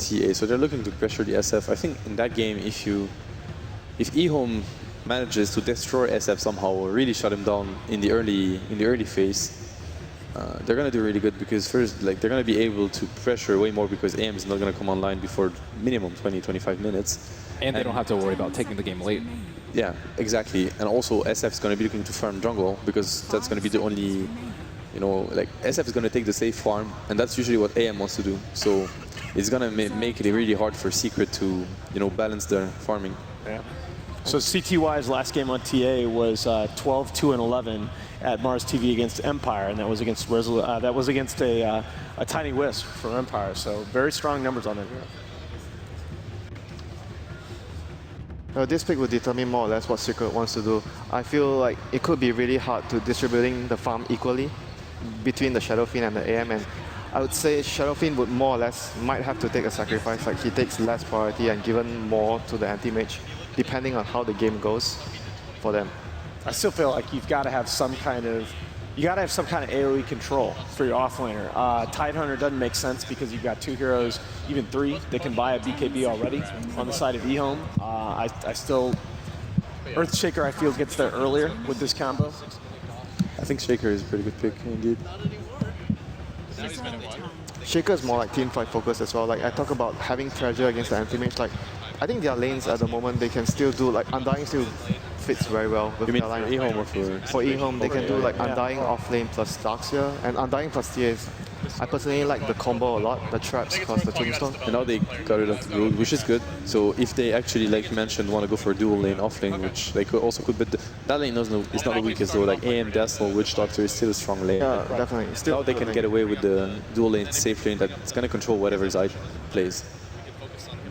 TA. So they're looking to pressure the SF. I think in that game, if Ehome manages to destroy SF somehow or really shut him down in the early phase, they're gonna do really good because first, like, they're gonna be able to pressure way more because AM is not gonna come online before minimum 20-25 minutes. And they don't have to worry about taking the game late. Yeah, exactly. And also SF is gonna be looking to farm jungle because that's gonna be the only, you know, like SF is gonna take the safe farm, and that's usually what AM wants to do. So it's gonna make it really hard for Secret to, you know, balance their farming. Yeah. So CTY's last game on TA was 12-2-11 at Mars TV against Empire, and that was against a Tiny Wisp from Empire. So very strong numbers on it here. This pick will determine more or less what Secret wants to do. I feel like it could be really hard to distributing the farm equally between the Shadow Fiend and the AM, and I would say Shadow Fiend would more or less might have to take a sacrifice, like he takes less priority and given more to the anti-mage, depending on how the game goes for them. I still feel like you've got to have some kind of AoE control for your offlaner. Tidehunter doesn't make sense because you've got 2 heroes, even 3, that can buy a BKB already on the side of Ehome. I still, Earthshaker I feel gets there earlier with this combo. I think Shaker is a pretty good pick indeed. Shaker is more like teamfight focused as well. Like I talk about having pressure against the anti-mage. Like I think their lanes at the moment they can still do like Undying still fits very well with their line. Ehome or for Ehome, they can do like Undying off lane plus Darkseer and Undying plus TAs. I personally like the combo a lot, the traps plus the tombstone. And now they got rid of the Brood, which is good. So if they actually, like you mentioned, want to go for a dual lane off lane, which they could, but that lane is not the weakest though. Like AM, Dazzle, Witch Doctor is still a strong lane. Yeah, definitely. Still, now they can get away with the dual lane, safe lane that's going to control whatever side plays.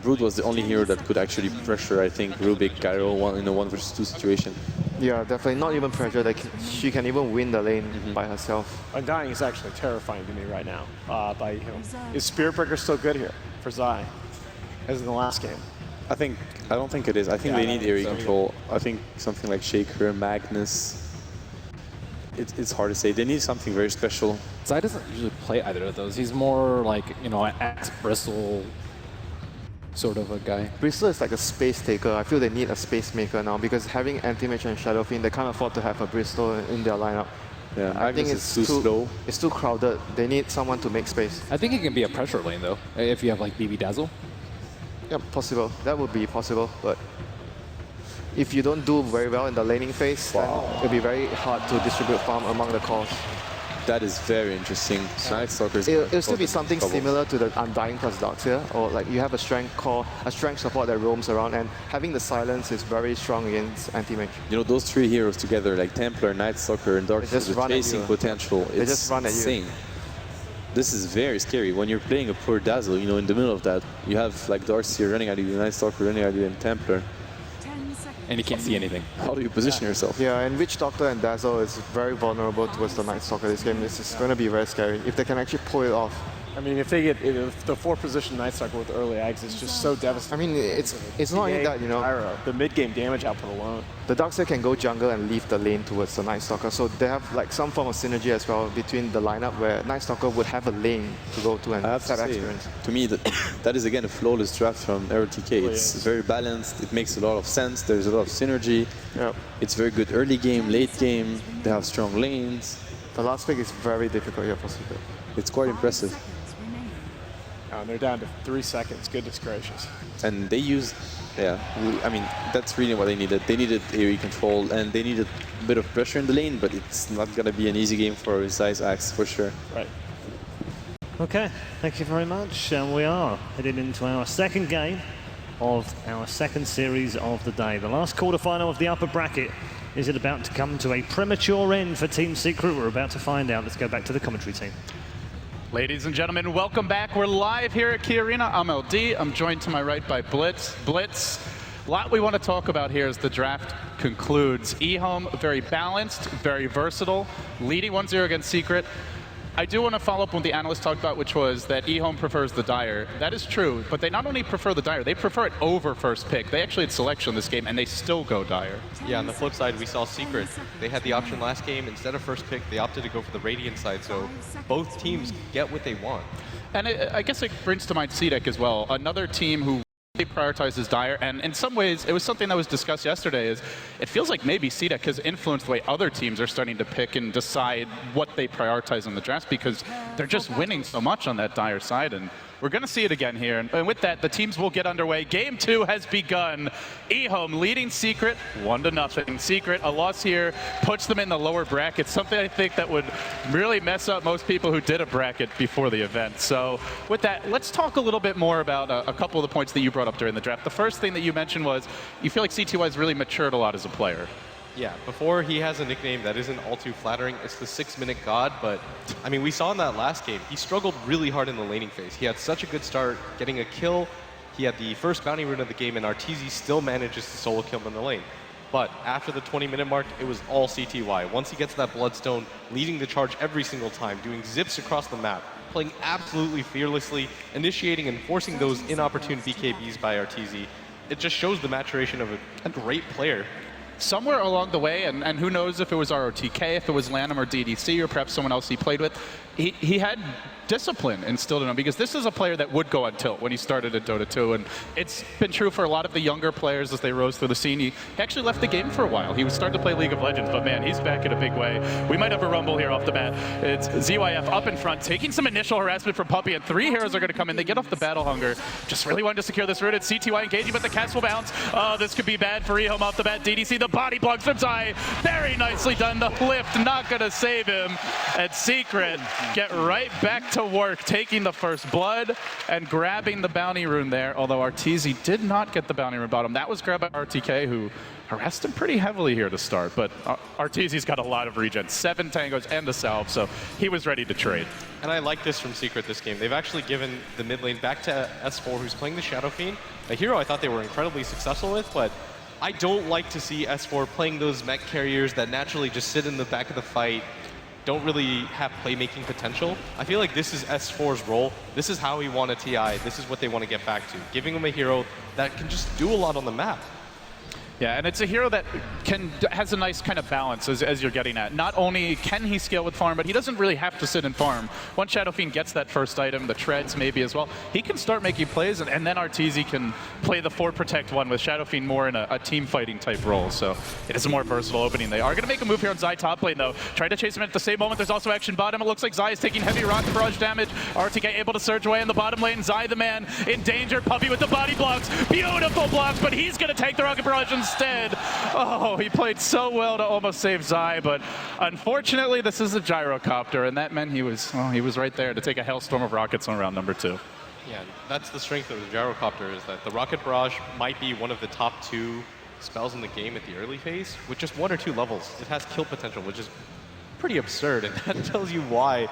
Brood was the only hero that could actually pressure, I think, Rubik, Gyro in a 1 versus 2 situation. Yeah, definitely. Not even pressure. Like she can even win the lane by herself. Undying is actually terrifying to me right now. By Ehome. Is Spirit Breaker still good here for Zai, as in the last game? I don't think it is. I think they need area control. I think something like Shaker, Magnus. It's hard to say. They need something very special. Zai doesn't usually play either of those. He's more like, you know, an Axe Bristle sort of a guy. Bristle is like a space taker. I feel they need a space maker now because having Anti-Mage and Shadow Fiend, they can't afford to have a Bristle in their lineup. Yeah, I think it's too slow. It's too crowded. They need someone to make space. I think it can be a pressure lane though, if you have like BB Dazzle. Yeah, possible. That would be possible, but if you don't do very well in the laning phase, then it'll be very hard to distribute farm among the cores. That is very interesting. Night Stalkers. It'll still be something similar to the Undying plus Darkseer, or like you have a strength core, a strength support that roams around, and having the silence is very strong against anti-mage. You know, those 3 heroes together, like Templar, Night Stalker, and Darkseer, the chasing potential, they it's just run insane. At you. This is very scary. When you're playing a poor Dazzle, you know, in the middle of that, you have like Darkseer running at you, Night Stalker running at you, and Templar. And you can't see anything. How do you position yourself? Yeah, and Witch Doctor and Dazzle is very vulnerable towards the Night Stalker this game. This is going to be very scary if they can actually pull it off. I mean, if they get the 4-position Night Stalker with early eggs, it's just so devastating. I mean, it's not only that, you know. Pyro, the mid-game damage output alone. The Darkseer can go jungle and leave the lane towards the Night Stalker, so they have like some form of synergy as well between the lineup where Night Stalker would have a lane to go to and have experience. To me, that is again a flawless draft from RTK. It's very balanced. It makes a lot of sense. There's a lot of synergy. Yep. It's very good early game, late game. They have strong lanes. The last pick is very difficult here for Secret. It's quite impressive. And they're down to 3 seconds. Goodness gracious. And they used, I mean, that's really what they needed. They needed AoE control, and they needed a bit of pressure in the lane, but it's not going to be an easy game for Zai's Axe, for sure. Right. Okay, thank you very much. And we are headed into our second game of our second series of the day. The last quarterfinal of the upper bracket. Is it about to come to a premature end for Team Secret? We're about to find out. Let's go back to the commentary team. Ladies and gentlemen, welcome back. We're live here at Key Arena. I'm LD. I'm joined to my right by Blitz. Blitz, a lot we want to talk about here as the draft concludes. Ehome, very balanced, very versatile, leading 1-0 against Secret. I do want to follow up on what the analyst talked about, which was that Ehome prefers the Dire. That is true, but they not only prefer the Dire, they prefer it over first pick. They actually had selection this game, and they still go Dire. Yeah, on the flip side, we saw Secret. They had the option last game. Instead of first pick, they opted to go for the Radiant side, so both teams get what they want. And I guess it brings to mind Chinese DotA as well, another team who prioritizes Dire, and in some ways, it was something that was discussed yesterday, is it feels like maybe Chinese DotA has influenced the way other teams are starting to pick and decide what they prioritize in the draft, because they're just winning so much on that Dire side, and we're going to see it again here. And with that, the teams will get underway. Game 2 has begun. Ehome leading Secret 1-0. Secret, a loss here, puts them in the lower bracket, something I think that would really mess up most people who did a bracket before the event. So with that, let's talk a little bit more about a couple of the points that you brought up during the draft. The first thing that you mentioned was you feel like CTY has really matured a lot as a player. Yeah, before he has a nickname that isn't all too flattering. It's the 6-minute god, but I mean, we saw in that last game, he struggled really hard in the laning phase. He had such a good start, getting a kill. He had the first bounty rune of the game, and Arteezy still manages to solo kill him in the lane. But after the 20-minute mark, it was all CTY. Once he gets that Bloodstone, leading the charge every single time, doing zips across the map, playing absolutely fearlessly, initiating and forcing those inopportune BKBs by Arteezy. It just shows the maturation of a great player. Somewhere along the way, and who knows if it was ROTK, if it was Lanham or DDC, or perhaps someone else he played with, he had discipline instilled in him, because this is a player that would go on tilt when he started at Dota 2, and it's been true for a lot of the younger players as they rose through the scene. He actually left the game for a while. He was starting to play League of Legends, but man, he's back in a big way. We might have a rumble here off the bat. It's ZYF up in front, taking some initial harassment from Puppey, and 3 heroes are going to come in. They get off the Battle Hunger. Just really wanted to secure this route. It's CTY engaging, but the cast will bounce. Oh, this could be bad for Ehome off the bat. DDC, the body blocks from Zai. Very nicely done. The lift not going to save him. And Secret get right back to work, taking the first blood and grabbing the bounty rune there, although Arteezy did not get the bounty rune bottom. That was grabbed by RTK, who harassed him pretty heavily here to start, but Arteezy's got a lot of regen, 7 tangos and a salve, so he was ready to trade. And I like this from Secret this game. They've actually given the mid lane back to S4, who's playing the Shadow Fiend, a hero I thought they were incredibly successful with, but I don't like to see S4 playing those mech carriers that naturally just sit in the back of the fight, don't really have playmaking potential. I feel like this is S4's role. This is how he won a TI. This is what they want to get back to. Giving him a hero that can just do a lot on the map. Yeah, and it's a hero that has a nice kind of balance, as you're getting at. Not only can he scale with farm, but he doesn't really have to sit and farm. Once Shadow Fiend gets that first item, the treads maybe as well, he can start making plays, and then Arteezy can play the 4 protect one with Shadow Fiend more in a team fighting type role. So it is a more versatile opening. They are going to make a move here on Zai top lane though. Trying to chase him at the same moment. There's also action bottom. It looks like Zai is taking heavy rocket barrage damage. RTK able to surge away in the bottom lane. Zai the man in danger. Puppey with the body blocks. Beautiful blocks, but he's going to take the rocket barrage instead. Oh, he played so well to almost save Zai, but unfortunately this is a gyrocopter, and that meant he was right there to take a hailstorm of rockets on round number 2. Yeah, that's the strength of the gyrocopter, is that the rocket barrage might be one of the top 2 spells in the game at the early phase. With just 1 or 2 levels, it has kill potential, which is pretty absurd, and that tells you why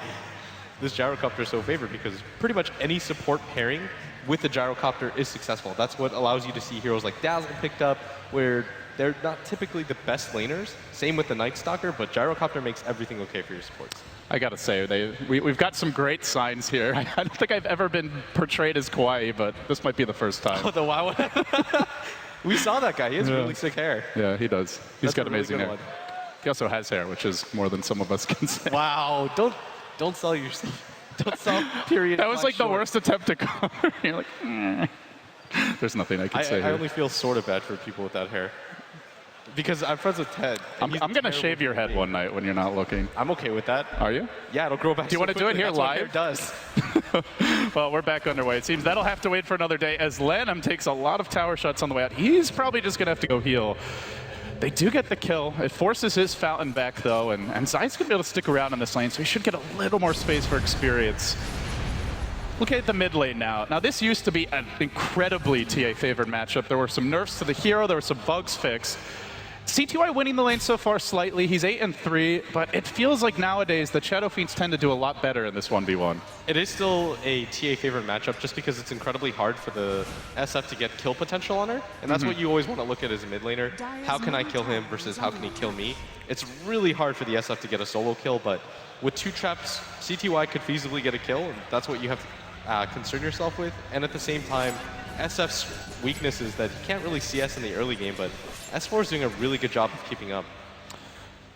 this gyrocopter is so favored, because pretty much any support pairing with the gyrocopter is successful. That's what allows you to see heroes like Dazzle picked up, where they're not typically the best laners. Same with the Night Stalker, but gyrocopter makes everything okay for your supports. I gotta say, we've got some great signs here. I don't think I've ever been portrayed as kawaii, but this might be the first time. Oh, the WoW. We saw that guy. He has really sick hair. Yeah, he does. He's got amazing hair. One. He also has hair, which is more than some of us can say. Wow, don't sell yourself. Don't sell period. That was like the worst attempt to cover. You're like, there's nothing I can say I here. only feel sort of bad for people with that hair. Because I'm friends with Ted. I'm going to shave your head one night when you're not looking. I'm okay with that. Are you? Yeah, it'll grow back. Do you want to do it here live? It does. Well, we're back underway. It seems that'll have to wait for another day, as Lanham takes a lot of tower shots on the way out. He's probably just going to have to go heal. They do get the kill. It forces his Fountain back, though, and Zai's going to be able to stick around in this lane, so he should get a little more space for experience. Look at the mid lane now. Now, this used to be an incredibly TA-favored matchup. There were some nerfs to the hero. There were some bugs fixed. CTY winning the lane so far slightly. He's 8-3, but it feels like nowadays the Shadow Fiends tend to do a lot better in this 1v1. It is still a TA favorite matchup just because it's incredibly hard for the SF to get kill potential on her. And that's what you always want to look at as a mid laner. How can I kill him versus how can he kill me? It's really hard for the SF to get a solo kill, but with 2 traps, CTY could feasibly get a kill, and that's what you have to concern yourself with. And at the same time, SF's weakness is that he can't really CS in the early game, but S4 is doing a really good job of keeping up.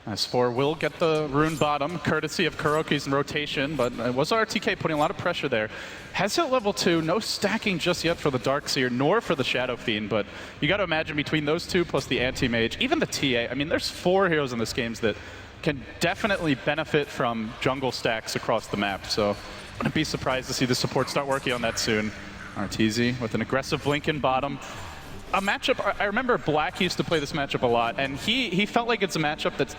S4 will get the rune bottom, courtesy of Kuroki's rotation, but it was RTK putting a lot of pressure there. Has hit level 2, no stacking just yet for the Darkseer, nor for the Shadow Fiend, but you got to imagine between those two plus the Anti-Mage, even the TA, I mean, there's 4 heroes in this game that can definitely benefit from jungle stacks across the map, so wouldn't be surprised to see the support start working on that soon. Arteezy with an aggressive blink in bottom. A matchup, I remember Black used to play this matchup a lot, and he felt like it's a matchup that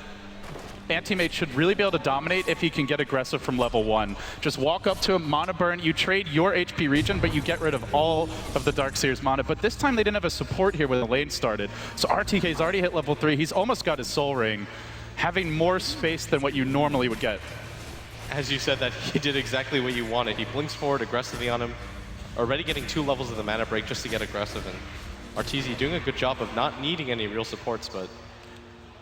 Anti-Mage should really be able to dominate if he can get aggressive from level 1. Just walk up to him, mana burn, you trade your HP regen, but you get rid of all of the Darkseer's mana. But this time they didn't have a support here when the lane started. So RTK's already hit level 3, he's almost got his soul ring, having more space than what you normally would get. As you said, that he did exactly what you wanted. He blinks forward aggressively on him, already getting 2 levels of the mana break just to get aggressive. And Arteezy doing a good job of not needing any real supports, but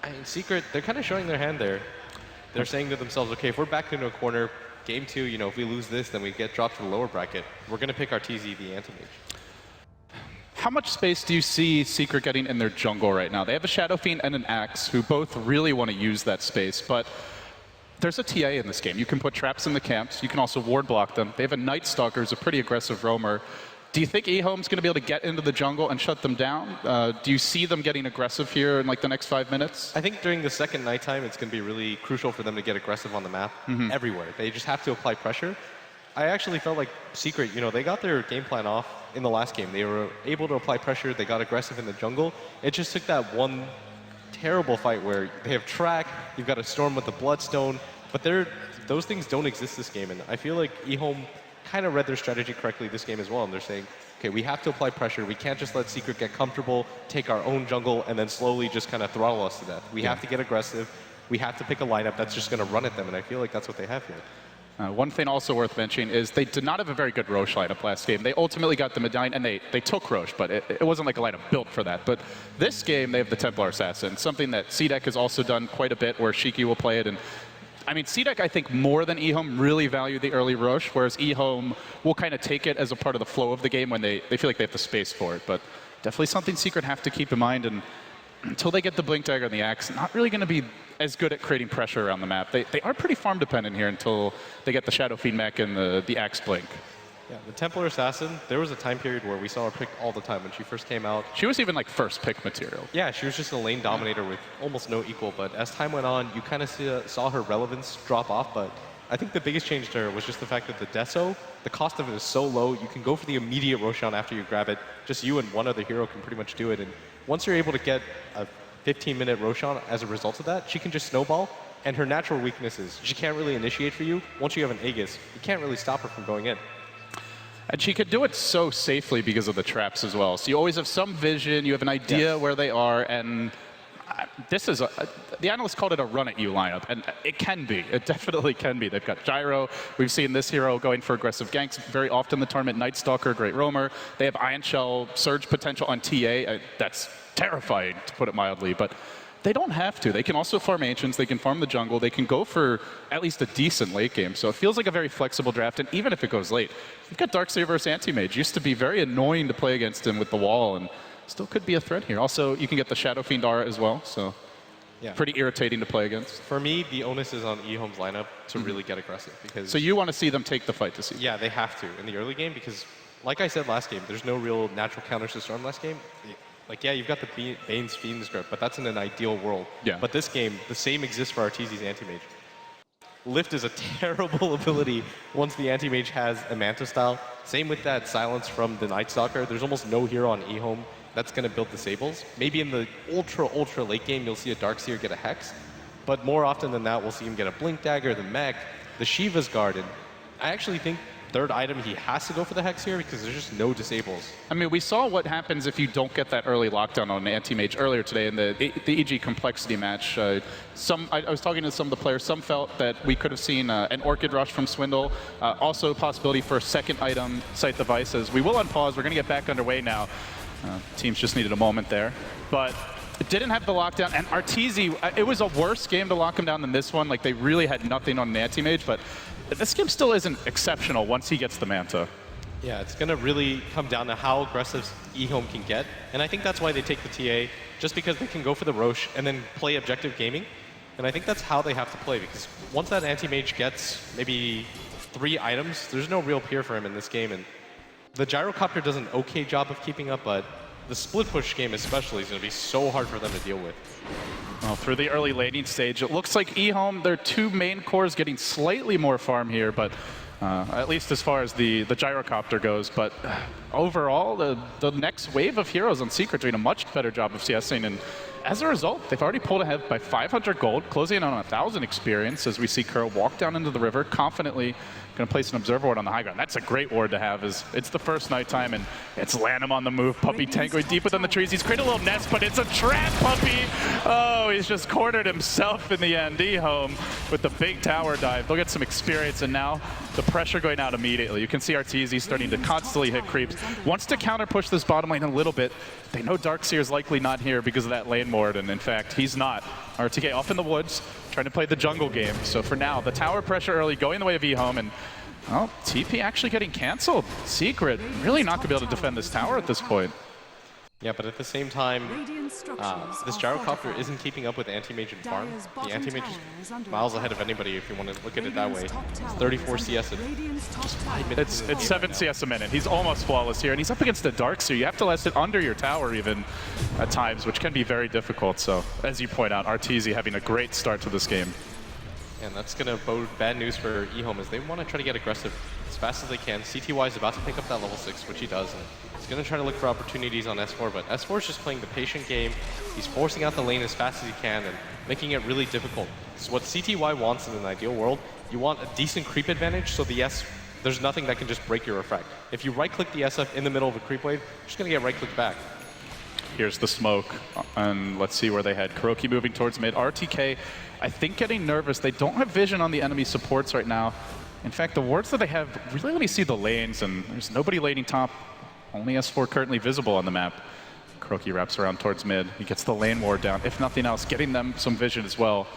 I mean, Secret, they're kind of showing their hand there. They're saying to themselves, okay, if we're backed into a corner, game 2, you know, if we lose this, then we get dropped to the lower bracket. We're going to pick Arteezy, the Anti-Mage. How much space do you see Secret getting in their jungle right now? They have a Shadow Fiend and an Axe who both really want to use that space, but there's a TA in this game. You can put traps in the camps. You can also ward block them. They have a Night Stalker who's a pretty aggressive roamer. Do you think Ehome's going to be able to get into the jungle and shut them down? Do you see them getting aggressive here in like the next 5 minutes? I think during the second nighttime, it's going to be really crucial for them to get aggressive on the map everywhere. They just have to apply pressure. I actually felt like Secret, you know, they got their game plan off in the last game. They were able to apply pressure. They got aggressive in the jungle. It just took that one terrible fight where they have track, you've got a Storm with the Bloodstone, but those things don't exist this game. And I feel like Ehome kind of read their strategy correctly this game as well, and they're saying, okay, we have to apply pressure. We can't just let Secret get comfortable, take our own jungle, and then slowly just kind of throttle us to death. We have to get aggressive. We have to pick a lineup that's just going to run at them, and I feel like that's what they have here. One thing also worth mentioning is they did not have a very good Roche lineup last game. They ultimately got the Medallion, and they took Roche, but it wasn't like a lineup built for that. But this game, they have the Templar Assassin, something that CDEC has also done quite a bit, where Shiki will play it, and I mean, CDEC, I think, more than Ehome, really value the early Roche, whereas Ehome will kind of take it as a part of the flow of the game when they feel like they have the space for it. But definitely something Secret have to keep in mind, and until they get the Blink Dagger and the Axe, not really going to be as good at creating pressure around the map. They are pretty farm dependent here until they get the Shadow Fiend mech and the Axe Blink. Yeah, the Templar Assassin, there was a time period where we saw her picked all the time when she first came out. She was even like first pick material. Yeah, she was just a lane dominator with almost no equal, but as time went on, you kind of saw her relevance drop off, but I think the biggest change to her was just the fact that the Deso, the cost of it is so low, you can go for the immediate Roshan after you grab it. Just you and one other hero can pretty much do it, and once you're able to get a 15-minute Roshan as a result of that, she can just snowball, and her natural weakness is she can't really initiate for you. Once you have an Aegis, you can't really stop her from going in. And she could do it so safely because of the traps as well. So you always have some vision, you have an idea where they are, and this is the analysts called it a run-at-you lineup, and it can be. It definitely can be. They've got Gyro. We've seen this hero going for aggressive ganks very often in the tournament. Night Stalker, great roamer. They have Iron Shell surge potential on TA. That's terrifying, to put it mildly, but they don't have to. They can also farm Ancients, they can farm the jungle, they can go for at least a decent late game. So it feels like a very flexible draft, and even if it goes late, you've got Darkseer versus Anti-Mage. Used to be very annoying to play against him with the wall, and still could be a threat here. Also, you can get the Shadow Fiend Aura as well, so pretty irritating to play against. For me, the onus is on Ehome's lineup to really get aggressive. Because so you want to see them take the fight to see? Yeah, they have to in the early game because, like I said last game, there's no real natural counters to Storm last game. Like, yeah, you've got the Bane's Fiend's Grip, but that's in an ideal world. Yeah. But this game, the same exists for Arteezy's Anti-Mage. Lift is a terrible ability once the Anti-Mage has a Manta style. Same with that Silence from the Night Stalker. There's almost no hero on Ehome that's going to build disables. Maybe in the ultra late game, you'll see a Darkseer get a Hex. But more often than that, we'll see him get a Blink Dagger, the Mech, the Shiva's Garden. I actually think third item, he has to go for the Hex here because there's just no disables. I mean, we saw what happens if you don't get that early lockdown on an Anti-Mage earlier today in the EG Complexity match. I was talking to some of the players. Some felt that we could have seen an Orchid Rush from Swindle. Also a possibility for a second item, Sight the Vices. We will unpause. We're going to get back underway now. Teams just needed a moment there. But it didn't have the lockdown. And Arteezy, it was a worse game to lock him down than this one. Like, they really had nothing on an Anti-Mage, but this game still isn't exceptional once he gets the Manta. Yeah, it's going to really come down to how aggressive Ehome can get. And I think that's why they take the TA, just because they can go for the Roche and then play objective gaming. And I think that's how they have to play, because once that anti-mage gets maybe 3 items, there's no real peer for him in this game. And the gyrocopter does an okay job of keeping up, but the split push game especially is going to be so hard for them to deal with. Well, through the early laning stage, it looks like Ehome, their 2 main cores getting slightly more farm here, but at least as far as the gyrocopter goes. But overall, the next wave of heroes on Secret doing a much better job of CSing, and as a result, they've already pulled ahead by 500 gold, closing in on 1,000 experience as we see Kuro walk down into the river, confidently going to place an observer ward on the high ground. That's a great ward to have, as it's the first nighttime, and it's Lanham on the move. Puppey tank going deep within the trees. He's created a little nest, but it's a trap, Puppey! Oh, he's just cornered himself in the end. Ehome with the big tower dive. They'll get some experience, and now the pressure going out immediately. You can see Arteezy starting to constantly hit creeps. Wants to counter push this bottom lane a little bit. They know Darkseer's likely not here because of that lane ward, and in fact, he's not. RTK off in the woods, trying to play the jungle game. So for now, the tower pressure early going the way of Ehome, and well, TP actually getting canceled. Secret really not going to be able to defend this tower at this point. Yeah, but at the same time, this gyrocopter isn't keeping up with anti-mage and farm. The anti-mage is miles ahead of anybody if you want to look at it that way. It's 34 CS in just 5 minutes. It's 7 CS a minute. He's almost flawless here, and he's up against a Darkseer. You have to let it under your tower even at times, which can be very difficult. So, as you point out, Arteezy having a great start to this game. And that's going to bode bad news for Ehome as they want to try to get aggressive as fast as they can. CTY is about to pick up that level 6, which he does. And he's going to try to look for opportunities on S4, but S4 is just playing the patient game. He's forcing out the lane as fast as he can and making it really difficult. So what CTY wants in an ideal world, you want a decent creep advantage so the S, there's nothing that can just break your refract. If you right-click the SF in the middle of a creep wave, you're just going to get right-clicked back. Here's the smoke, and let's see where they head. Kuroki moving towards mid. RTK, I think, getting nervous. They don't have vision on the enemy supports right now. In fact, the wards that they have really only see the lanes, and there's nobody laning top. Only S4 currently visible on the map. Kuroki wraps around towards mid. He gets the lane ward down, if nothing else, getting them some vision as well.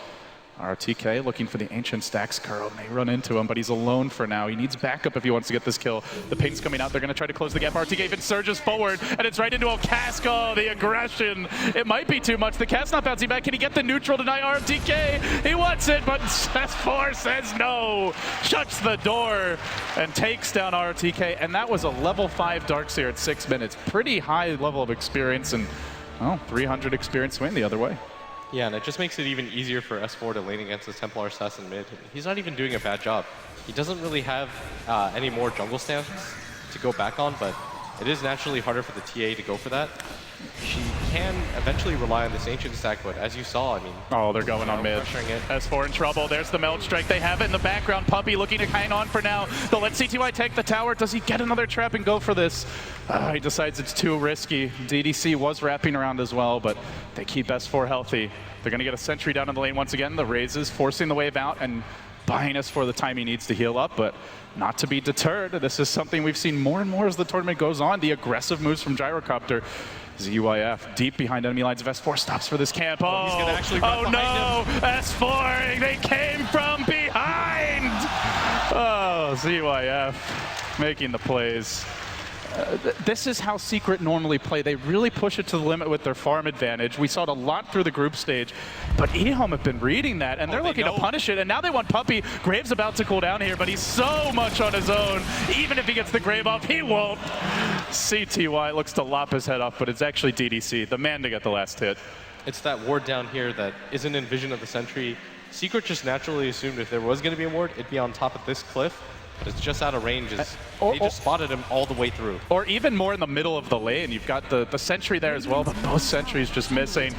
RTK looking for the ancient stacks. Kuro may run into him, but he's alone for now. He needs backup if he wants to get this kill. The ping's coming out. They're going to try to close the gap. RTK even surges forward, and it's right into a cask. Oh, the aggression. It might be too much. The cast not bouncing back. Can he get the neutral tonight? RTK, he wants it, but S4 says no. Shuts the door and takes down RTK, and that was a level 5 Darkseer at 6 minutes. Pretty high level of experience, and well, 300 experience swing the other way. Yeah, and it just makes it even easier for S4 to lane against this Templar assassin mid. He's not even doing a bad job. He doesn't really have any more jungle stance to go back on, but it is naturally harder for the TA to go for that. She can eventually rely on this ancient stack, but as you saw, I mean... Oh, they're going on mid. S4 in trouble. There's the melt strike. They have it in the background. Puppey looking to hang on for now. They'll let CTY take the tower. Does he get another trap and go for this? He decides it's too risky. DDC was wrapping around as well, but they keep S4 healthy. They're going to get a sentry down in the lane once again. The raises forcing the wave out and buying S4 the time he needs to heal up, but not to be deterred. This is something we've seen more and more as the tournament goes on. The aggressive moves from Gyrocopter. ZYF deep behind enemy lines of S4 stops for this camp. Oh, he's gonna actually run behind him. S4, they came from behind! Oh, ZYF making the plays. This is how Secret normally play. They really push it to the limit with their farm advantage. We saw it a lot through the group stage, but Ehome have been reading that, and they're looking to punish it, and now they want Puppey. Graves about to cool down here, but he's so much on his own. Even if he gets the Grave off, he won't. CTY looks to lop his head off, but it's actually DDC, the man to get the last hit. It's that ward down here that isn't in vision of the sentry. Secret just naturally assumed if there was going to be a ward, it'd be on top of this cliff. But it's just out of range. They just spotted him all the way through. Or even more in the middle of the lane. You've got the sentry there as well, but both sentries just missing.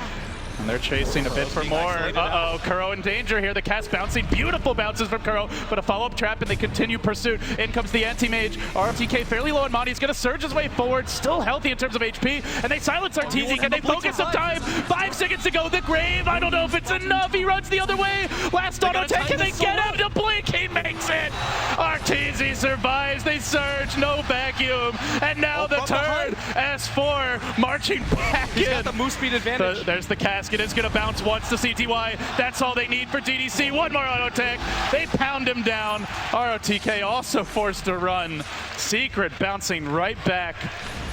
And they're chasing a bit for more. Uh-oh, Kuro in danger here. The cast bouncing. Beautiful bounces from Kuro, but a follow-up trap, and they continue pursuit. In comes the anti-mage. RTK fairly low on money. He's going to surge his way forward. Still healthy in terms of HP, and they silence Arteezy. Can they focus some time? 5 seconds to go. The Grave, I don't know if it's enough. He runs the other way. Last auto attack. Can they get him to blink? He makes it. Arteezy survives. They surge. No vacuum. And now the turn. S4 marching back in. He's got the move speed advantage. There's the cast basket is going to bounce once to CTY. That's all they need for DDC. One more auto tech. They pound him down. ROTK also forced to run. Secret bouncing right back.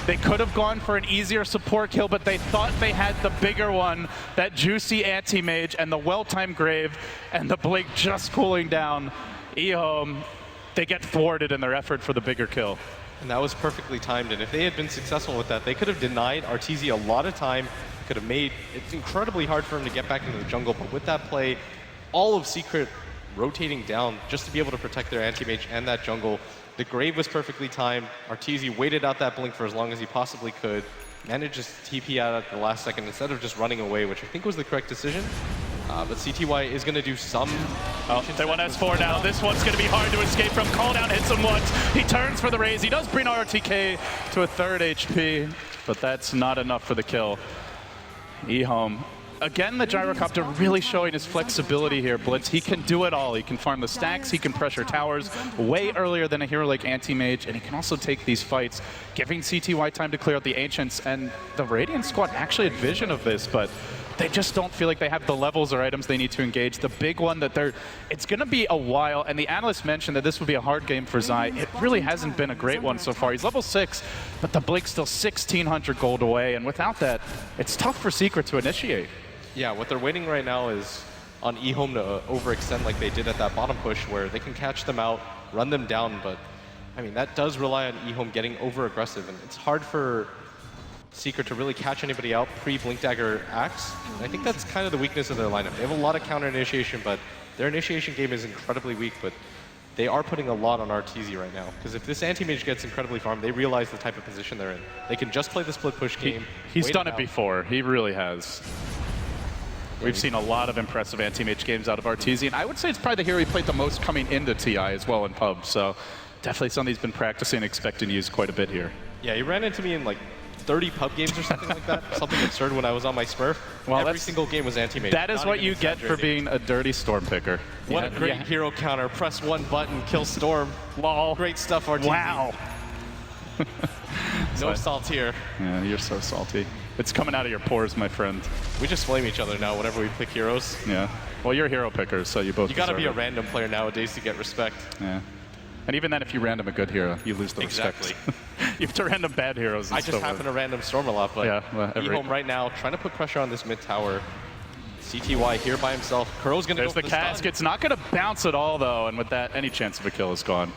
They could have gone for an easier support kill, but they thought they had the bigger one, that juicy anti-mage and the well-timed grave, and the blink just cooling down. Ehome, they get thwarted in their effort for the bigger kill. And that was perfectly timed, and if they had been successful with that, they could have denied Arteezy a lot of time, could have made it incredibly hard for him to get back into the jungle, but with that play, all of Secret rotating down just to be able to protect their anti-mage and that jungle. The grave was perfectly timed. Arteezy waited out that blink for as long as he possibly could, managed to TP out at the last second instead of just running away, which I think was the correct decision. But CTY is going to do some... They want S4 now. This one's going to be hard to escape from. Call down hits him once. He turns for the raise. He does bring RTK to a 3rd HP, but that's not enough for the kill. Ehome. Again, the Gyrocopter really showing his flexibility here, Blitz. He can do it all. He can farm the stacks, he can pressure towers way earlier than a hero like Anti-Mage, and he can also take these fights, giving CTY time to clear out the Ancients. And the Radiant squad actually had vision of this, but they just don't feel like they have the levels or items they need to engage. The big one that it's going to be a while, and the analyst mentioned that this would be a hard game for Zai. It really hasn't been a great one so far. He's level 6, but the Blink's still 1,600 gold away, and without that, it's tough for Secret to initiate. Yeah, what they're waiting right now is on Ehome to overextend like they did at that bottom push, where they can catch them out, run them down, but I mean, that does rely on Ehome getting over-aggressive, and it's hard for Secret to really catch anybody out pre-Blink Dagger Axe. And I think that's kind of the weakness of their lineup. They have a lot of counter initiation, but their initiation game is incredibly weak, but they are putting a lot on Arteezy right now. Because if this anti-mage gets incredibly farmed, they realize the type of position they're in. They can just play the split push game. He's done it before. He really has. We've seen a lot of impressive anti-mage games out of Arteezy, and I would say it's probably the hero he played the most coming into TI as well in pub. So definitely something he's been practicing and expecting to use quite a bit here. Yeah, he ran into me in like 30 pub games or something like that. Something absurd when I was on my Smurf. Well, every single game was anti-mage. That is what you get for being a dirty Storm picker. What a great hero counter. Press one button, kill Storm. Lol. Great stuff, Arteezy. Wow. No salt here. Yeah, you're so salty. It's coming out of your pores, my friend. We just flame each other now whenever we pick heroes. Yeah. Well, you're hero pickers, so you both You gotta be a random player nowadays to get respect. Yeah. And even then, if you random a good hero, you lose the respect. You have to random bad heroes. I just happen to random Storm a lot, but yeah, Ehome right now trying to put pressure on this mid tower. CTY here by himself. Kuro's gonna go for the cask. It's not gonna bounce at all though, and with that, any chance of a kill is gone.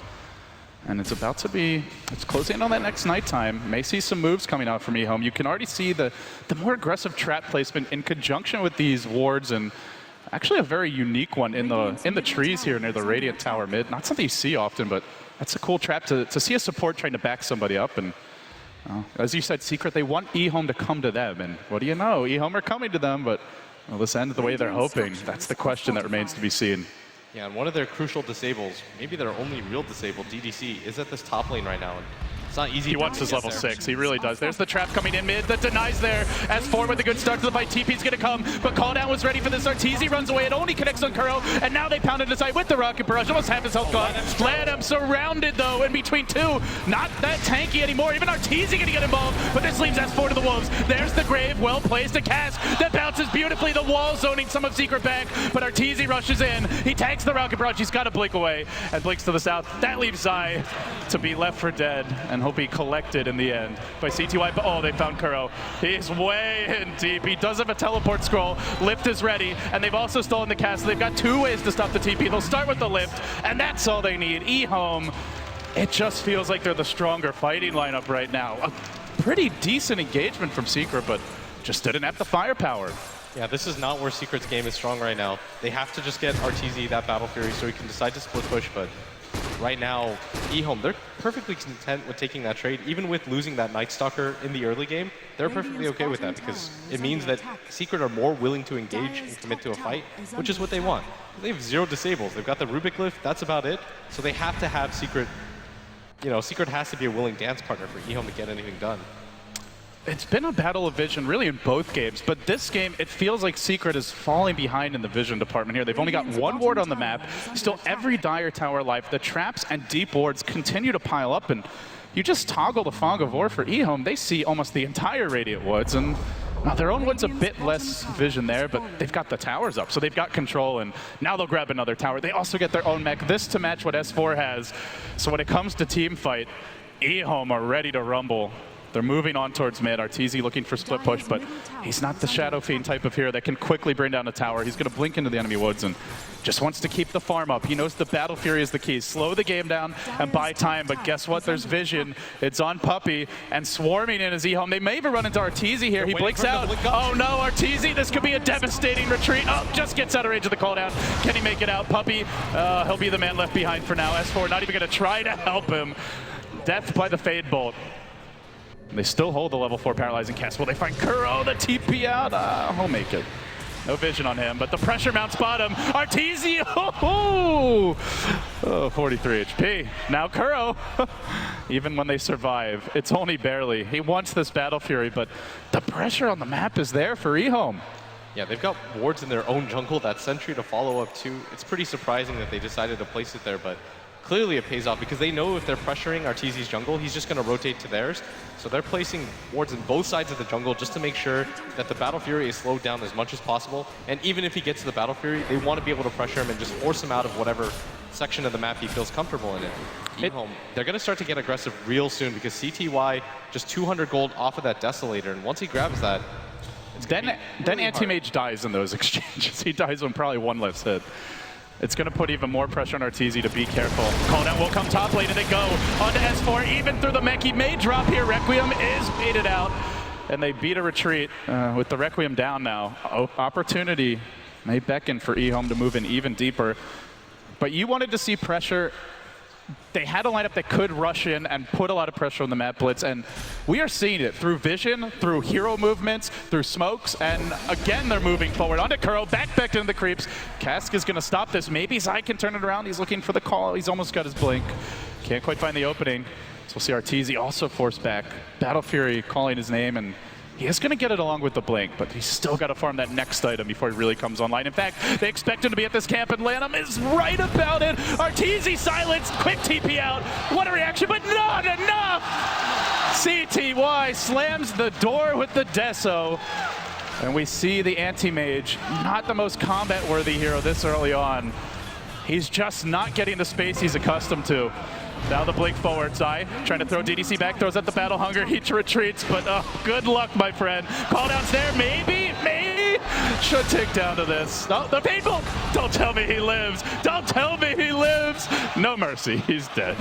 And it's about to be, it's closing in on that next nighttime. May see some moves coming out from Ehome. You can already see the more aggressive trap placement in conjunction with these wards, and actually a very unique one in the trees here near the Radiant Tower mid. Not something you see often, but that's a cool trap to see a support trying to back somebody up. And as you said, Secret, they want Ehome to come to them. And what do you know? Ehome are coming to them, but will this end the way they're hoping? That's the question that remains to be seen. Yeah, and one of their crucial disables, maybe their only real disable, DDC, is at this top lane right now. And it's not easy. He wants his level 6. He really does. There's the trap coming in mid that denies there. S4 with a good start to the fight. TP's going to come, but Calldown was ready for this. Arteezy runs away. It only connects on Kuro, and now they pound into sight with the Rocket Barrage. Almost half his health gone. Ladham surrounded, though, in between two. Not that tanky anymore. Even Arteezy going to get involved, but this leaves S4 to the Wolves. There's the Grave. Well placed. A cast that bounces beautifully. The wall zoning some of Secret back, but Arteezy rushes in. He tags the Rocket Barrage. He's got to blink away, and blinks to the south. That leaves Zai to be left for dead, and he'll be collected in the end by CTY. But oh, they found Kuro. He's way in deep. He does have a teleport scroll. Lift is ready, and they've also stolen the castle. They've got 2 ways to stop the TP. They'll start with the lift, and that's all they need. Ehome, it just feels like they're the stronger fighting lineup right now. A pretty decent engagement from Secret, but just didn't have the firepower. Yeah, this is not where Secret's game is strong right now. They have to just get Arteezy that Battle Fury so he can decide to split push, but right now, Ehome, they're perfectly content with taking that trade. Even with losing that Night Stalker in the early game, they're perfectly okay with that because it means that Secret are more willing to engage and commit to a fight, which is what they want. They have 0 disables. They've got the Rubik Lift, that's about it. So they have to have Secret, you know, Secret has to be a willing dance partner for Ehome to get anything done. It's been a battle of vision really in both games, but this game, it feels like Secret is falling behind in the vision department here. They've only got 1 ward on the map, still every Dire Tower alive. The traps and deep wards continue to pile up, and you just toggle the Fog of War for Ehome, they see almost the entire Radiant Woods, and Now, their own wood's a bit less vision there, but they've got the towers up, so they've got control, and now they'll grab another tower. They also get their own mech, this to match what S4 has. So when it comes to team fight, Ehome are ready to rumble. They're moving on towards mid. Arteezy looking for split push, but he's not the Shadow Fiend type of hero that can quickly bring down a tower. He's going to blink into the enemy woods and just wants to keep the farm up. He knows the Battle Fury is the key. Slow the game down and buy time, but guess what? There's vision. It's on Puppey, and swarming in is Ehome. They may even run into Arteezy here. He blinks out. Oh no, Arteezy, this could be a devastating retreat. Oh, just gets out of range of the call down. Can he make it out? Puppey, he'll be the man left behind for now. S4 not even going to try to help him. Death by the Fade Bolt. They still hold the level 4 paralyzing cast. Will they find Kuro? The TP out. He'll make it. No vision on him, but the pressure mounts bottom. Arteezy, oh, 43 HP. Now Kuro, even when they survive, it's only barely. He wants this Battle Fury, but the pressure on the map is there for Ehome. Yeah, they've got wards in their own jungle. That sentry to follow up too. It's pretty surprising that they decided to place it there, but clearly it pays off because they know if they're pressuring Arteezy's jungle, he's just going to rotate to theirs. So they're placing wards in both sides of the jungle just to make sure that the Battle Fury is slowed down as much as possible. And even if he gets to the Battle Fury, they want to be able to pressure him and just force him out of whatever section of the map he feels comfortable in it. Ehome, they're going to start to get aggressive real soon because CTY just 200 gold off of that Desolator, and once he grabs that, then Anti-Mage dies in those exchanges. He dies on probably one less hit. It's going to put even more pressure on Arteezy to be careful. Call down will come top lane, and they go onto S4, even through the mech. He may drop here. Requiem is baited out, and they beat a retreat with the Requiem down now. Opportunity may beckon for Ehome to move in even deeper. But you wanted to see pressure. They had a lineup that could rush in and put a lot of pressure on the map blitz, and we are seeing it through vision, through hero movements, through smokes, and again they're moving forward. Onto Kuro, back into the creeps. Cask is going to stop this. Maybe Zai can turn it around. He's looking for the call. He's almost got his blink. Can't quite find the opening. So we'll see Arteezy also forced back. Battle Fury calling his name, and he is going to get it along with the blink, but he's still got to farm that next item before he really comes online. In fact, they expect him to be at this camp, and Lanham is right about it. Arteezy silenced, quick TP out. What a reaction, but not enough! CTY slams the door with the Deso, and we see the Anti-Mage, not the most combat-worthy hero this early on. He's just not getting the space he's accustomed to. Now the blink forward, Zai trying to throw DDC back, throws at the Battle Hunger, he retreats, but good luck, my friend. Call down's there, maybe, should take down to this. No, the people, don't tell me he lives, don't tell me he lives. No mercy, he's dead.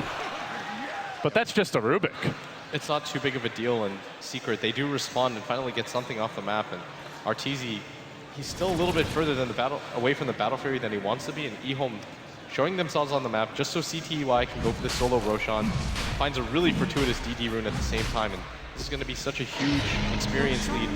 But that's just a Rubik. It's not too big of a deal, and Secret, they do respond and finally get something off the map, and Arteezy, he's still a little bit further than away from the Battle Fury than he wants to be, and Ehome showing themselves on the map just so CTY can go for the solo Roshan, finds a really fortuitous DD rune at the same time, and this is going to be such a huge experience lead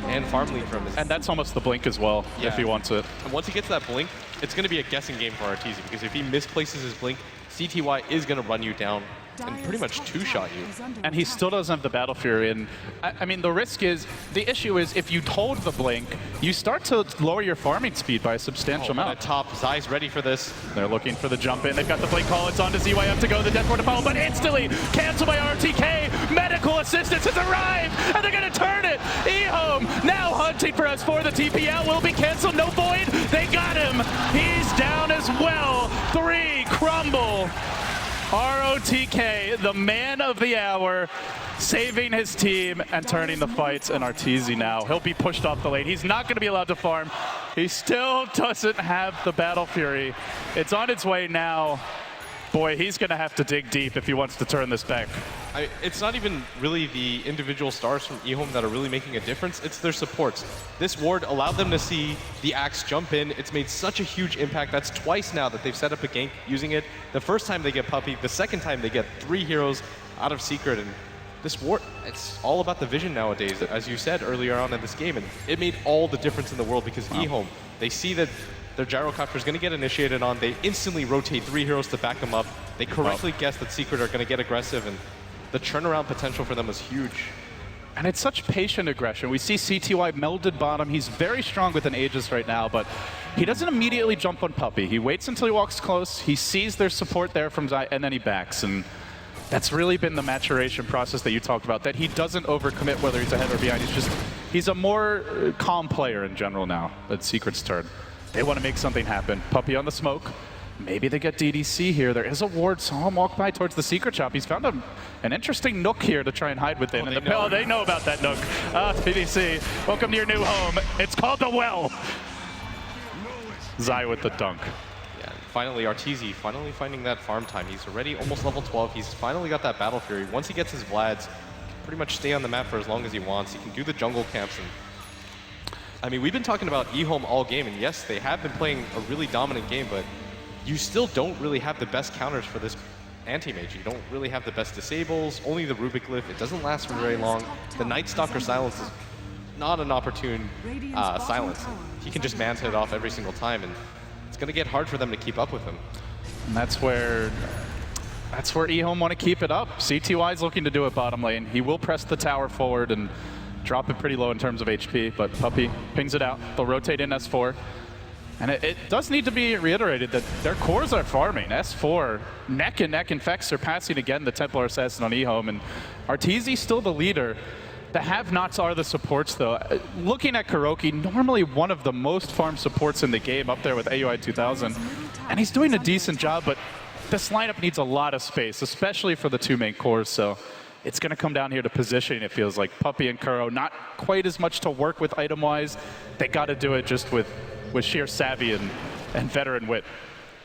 and farm lead from him. And that's almost the blink as well, if he wants it. And once he gets that blink, it's going to be a guessing game for Arteezy, because if he misplaces his blink, CTY is going to run you down and pretty much two-shot you. And he still doesn't have the Battle Fury, and I mean, the risk is, the issue is, if you hold the blink, you start to lower your farming speed by a substantial amount. At top, Zai's ready for this. They're looking for the jump in, they've got the blink call, it's on to ZYF to go, the death ward to follow, but instantly canceled by RTK, medical assistance has arrived, and they're gonna turn it! Ehome now hunting for S4, the TP out will be canceled, no void, they got him! He's down as well, 3 crumble. ROTK, the man of the hour, saving his team and turning the fights, and Arteezy now. He'll be pushed off the lane. He's not going to be allowed to farm. He still doesn't have the Battle Fury. It's on its way now. Boy, he's going to have to dig deep if he wants to turn this back. It's not even really the individual stars from Ehome that are really making a difference. It's their supports. This ward allowed them to see the Axe jump in. It's made such a huge impact. That's twice now that they've set up a gank using it. The first time they get Puppey, the second time they get 3 heroes out of Secret. And this ward, it's all about the vision nowadays, as you said earlier on in this game. And it made all the difference in the world because Ehome, they see that their gyrocopter is going to get initiated on. They instantly rotate 3 heroes to back them up. They correctly guess that Secret are going to get aggressive, and the turnaround potential for them is huge. And it's such patient aggression. We see CTY melded bottom. He's very strong with an Aegis right now, but he doesn't immediately jump on Puppey. He waits until he walks close. He sees their support there from Zai, and then he backs. And that's really been the maturation process that you talked about, that he doesn't overcommit whether he's ahead or behind. He's just he's a more calm player in general now. But Secret's turn. They want to make something happen. Puppey on the smoke. Maybe they get DDC here. There is a ward. Saw him walk by towards the Secret shop. He's found an interesting nook here to try and hide within. They know about that nook. DDC, welcome to your new home. It's called the Well. Zai with the dunk. Yeah, finally, Arteezy finally finding that farm time. He's already almost level 12. He's finally got that Battle Fury. Once he gets his Vlads, he can pretty much stay on the map for as long as he wants. He can do the jungle camps. And I mean, we've been talking about Ehome all game, and yes, they have been playing a really dominant game, but you still don't really have the best counters for this anti-mage. You don't really have the best disables, only the Rubik Glyph. It doesn't last for very long. The Night Stalker silence is not an opportune silence. He can just man-hit it off every single time, and it's going to get hard for them to keep up with him. And that's where Ehome want to keep it up. CTY's looking to do it bottom lane. He will press the tower forward and drop it pretty low in terms of HP, but Puppey pings it out. They'll rotate in S4. And it does need to be reiterated that their cores are farming. S4, neck and neck, in fact, surpassing again the Templar Assassin on Ehome. And Arteezy still the leader. The have-nots are the supports, though. Looking at Kuroki, normally one of the most farmed supports in the game, up there with AUI 2000. And he's doing a decent job, but this lineup needs a lot of space, especially for the two main cores. So it's going to come down here to positioning, it feels like. Puppey and Kuro, not quite as much to work with item-wise. They got to do it just with sheer savvy and veteran wit.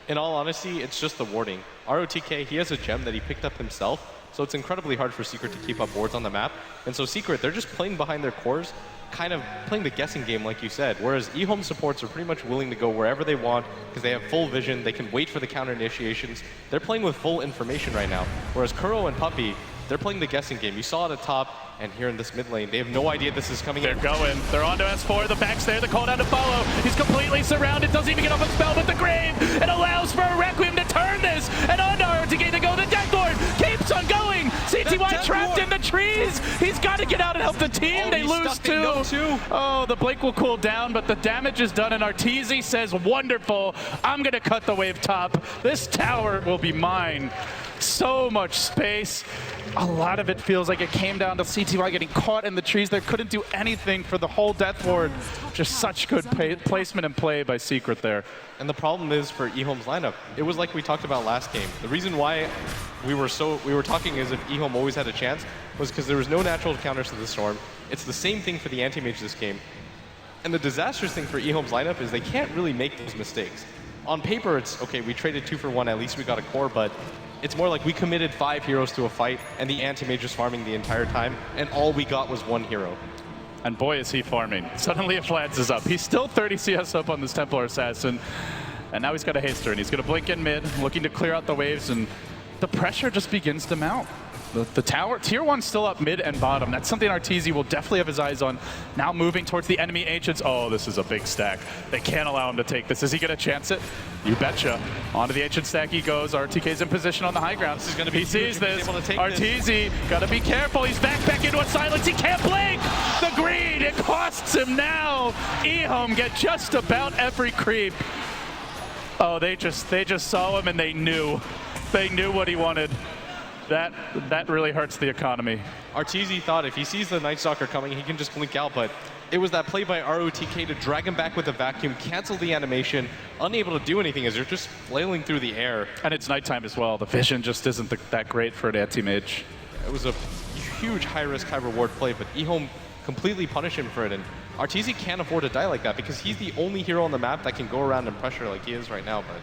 In all honesty, it's just the warding. ROTK, he has a gem that he picked up himself, so it's incredibly hard for Secret to keep up wards on the map. And so Secret, they're just playing behind their cores, kind of playing the guessing game like you said, whereas Ehome supports are pretty much willing to go wherever they want because they have full vision, they can wait for the counter initiations. They're playing with full information right now, whereas Kuro and Puppey, they're playing the guessing game. You saw it at top, and here in this mid lane, they have no idea this is coming in. They're going. They're onto S4. The back's there. The call down to follow. He's completely surrounded. Doesn't even get off a spell, but the Grave. It allows for a Requiem to turn this. And onto RTK to go. The Death Lord keeps on going. CTY trapped in the trees. He's got to get out and help the team. They lose two. Oh, the Blink will cool down, but the damage is done. And Arteezy says, wonderful. I'm going to cut the wave top. This tower will be mine. So much space. A lot of it feels like it came down to CTY getting caught in the trees. They couldn't do anything for the whole Death Ward. Just such good placement and play by Secret there. And the problem is for Ehome's lineup, it was like we talked about last game. The reason why we were talking as if Ehome always had a chance was because there was no natural counters to the Storm. It's the same thing for the anti-mage this game. And the disastrous thing for Ehome's lineup is they can't really make those mistakes. On paper, it's, okay, we traded 2 for 1, at least we got a core, but it's more like we committed 5 heroes to a fight, and the anti-mage was farming the entire time, and all we got was 1 hero. And boy, is he farming. Suddenly a Vlads is up. He's still 30 CS up on this Templar Assassin, and now he's got a haster, and he's going to blink in mid, looking to clear out the waves, and the pressure just begins to mount. The tower, tier 1's still up mid and bottom. That's something Arteezy will definitely have his eyes on. Now moving towards the enemy ancients. Oh, this is a big stack. They can't allow him to take this. Is he going to chance it? You betcha. Onto the ancient stack he goes. RTK's in position on the high ground. This is going to be. He sees this. Arteezy, got to be careful. He's back into a silence. He can't blink. The greed, it costs him now. Ehome get just about every creep. Oh, they just saw him and they knew. They knew what he wanted. That really hurts the economy. Arteezy thought if he sees the Night Stalker coming, he can just blink out, but it was that play by ROTK to drag him back with a vacuum, cancel the animation, unable to do anything as they're just flailing through the air. And it's nighttime as well. The vision just isn't that great for an anti-mage. It was a huge high-risk, high-reward play, but Ehome completely punished him for it, and Arteezy can't afford to die like that because he's the only hero on the map that can go around and pressure like he is right now, but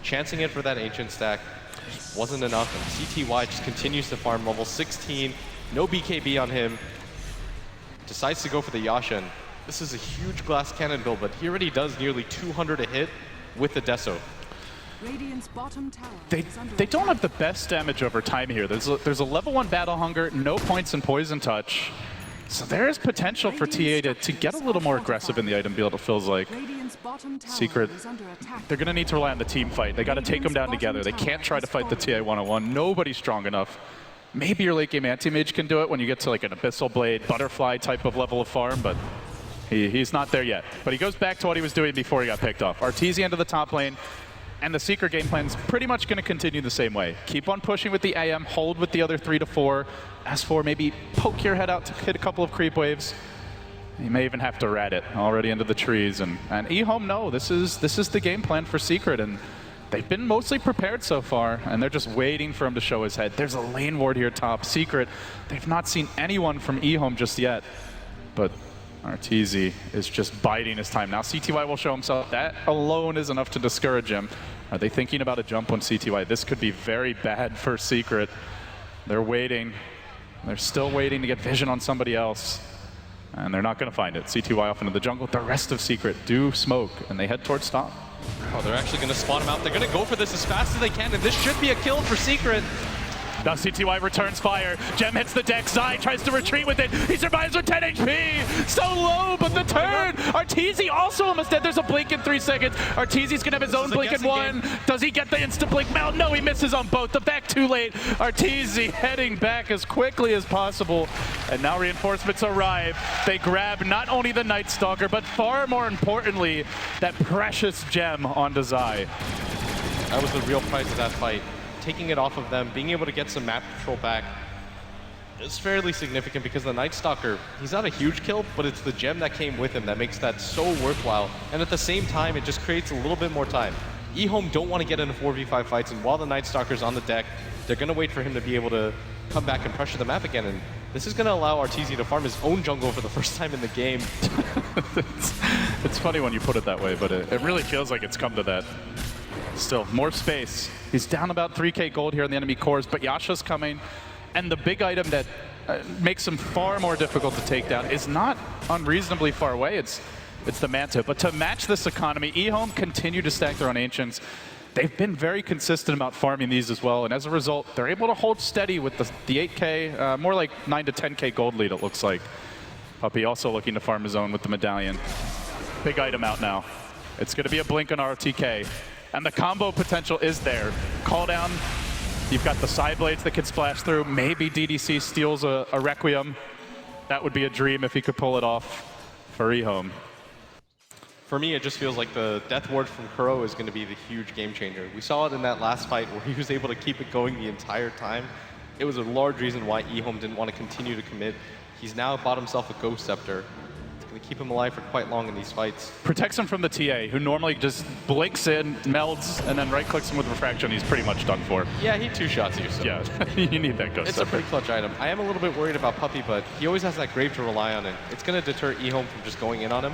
chancing it for that Ancient stack wasn't enough, and CTY just continues to farm level 16, no BKB on him, decides to go for the Yasha, and this is a huge glass cannon build, but he already does nearly 200 a hit with the Deso. They don't have the best damage over time here. There's a level 1 Battle Hunger, no points in Poison Touch. So there is potential for TA to get a little more aggressive in the item build, it feels like. Secret, they're going to need to rely on the team fight. They got to take them down together. They can't try to fight the TA 101. Nobody's strong enough. Maybe your late game anti-mage can do it when you get to like an Abyssal Blade, Butterfly type of level of farm, but he's not there yet. But he goes back to what he was doing before he got picked off. Arteezy into the top lane. And the Secret game plan's pretty much going to continue the same way. Keep on pushing with the AM, hold with the other 3 to 4. S4, maybe poke your head out to hit a couple of creep waves. He may even have to rat it already into the trees. And Ehome, no, this is the game plan for Secret. And they've been mostly prepared so far, and they're just waiting for him to show his head. There's a lane ward here top. Secret, they've not seen anyone from Ehome just yet. But Arteezy is just biding his time. Now CTY will show himself. That alone is enough to discourage him. Are they thinking about a jump on CTY? This could be very bad for Secret. They're waiting. They're still waiting to get vision on somebody else. And they're not going to find it. CTY off into the jungle. The rest of Secret do smoke, and they head towards top. Oh, they're actually going to spot him out. They're going to go for this as fast as they can, and this should be a kill for Secret. Now CTY returns fire. Gem hits the deck. Zai tries to retreat with it. He survives with 10 HP. So low, but the turn. Arteezy also almost dead. There's a blink in 3 seconds. Arteezy's going to have his own blink in 1. Does he get the instant blink? No, he misses on both. The back too late. Arteezy heading back as quickly as possible. And now reinforcements arrive. They grab not only the Night Stalker, but far more importantly, that precious gem onto Zai. That was the real price of that fight. Taking it off of them, being able to get some map control back is fairly significant because the Night Stalker, he's not a huge kill, but it's the gem that came with him that makes that so worthwhile. And at the same time, it just creates a little bit more time. Ehome don't want to get into 4v5 fights, and while the Night Stalker's on the deck, they're going to wait for him to be able to come back and pressure the map again. And this is going to allow Arteezy to farm his own jungle for the first time in the game. It's funny when you put it that way, but it really feels like it's come to that. Still, more space. He's down about 3k gold here in the enemy cores, but Yasha's coming. And the big item that makes him far more difficult to take down is not unreasonably far away. It's the Manta. But to match this economy, Ehome continue to stack their own Ancients. They've been very consistent about farming these as well, and as a result, they're able to hold steady with the 8k, more like 9 to 10k gold lead, it looks like. Puppey also looking to farm his own with the medallion. Big item out now. It's going to be a blink on RTK. And the combo potential is there. Call down. You've got the side blades that can splash through. Maybe DDC steals a Requiem. That would be a dream if he could pull it off for Ehome. For me, it just feels like the Death Ward from Kuro is going to be the huge game changer. We saw it in that last fight where he was able to keep it going the entire time. It was a large reason why Ehome didn't want to continue to commit. He's now bought himself a Ghost Scepter. Going to keep him alive for quite long in these fights. Protects him from the TA, who normally just blinks in, melds, and then right-clicks him with Refraction. He's pretty much done for. Yeah, he two-shots you. So. Yeah, you need that Ghost It's Scepter. a pretty clutch item. I am a little bit worried about Puppey, but he always has that Grave to rely on, and it's going to deter Ehome from just going in on him.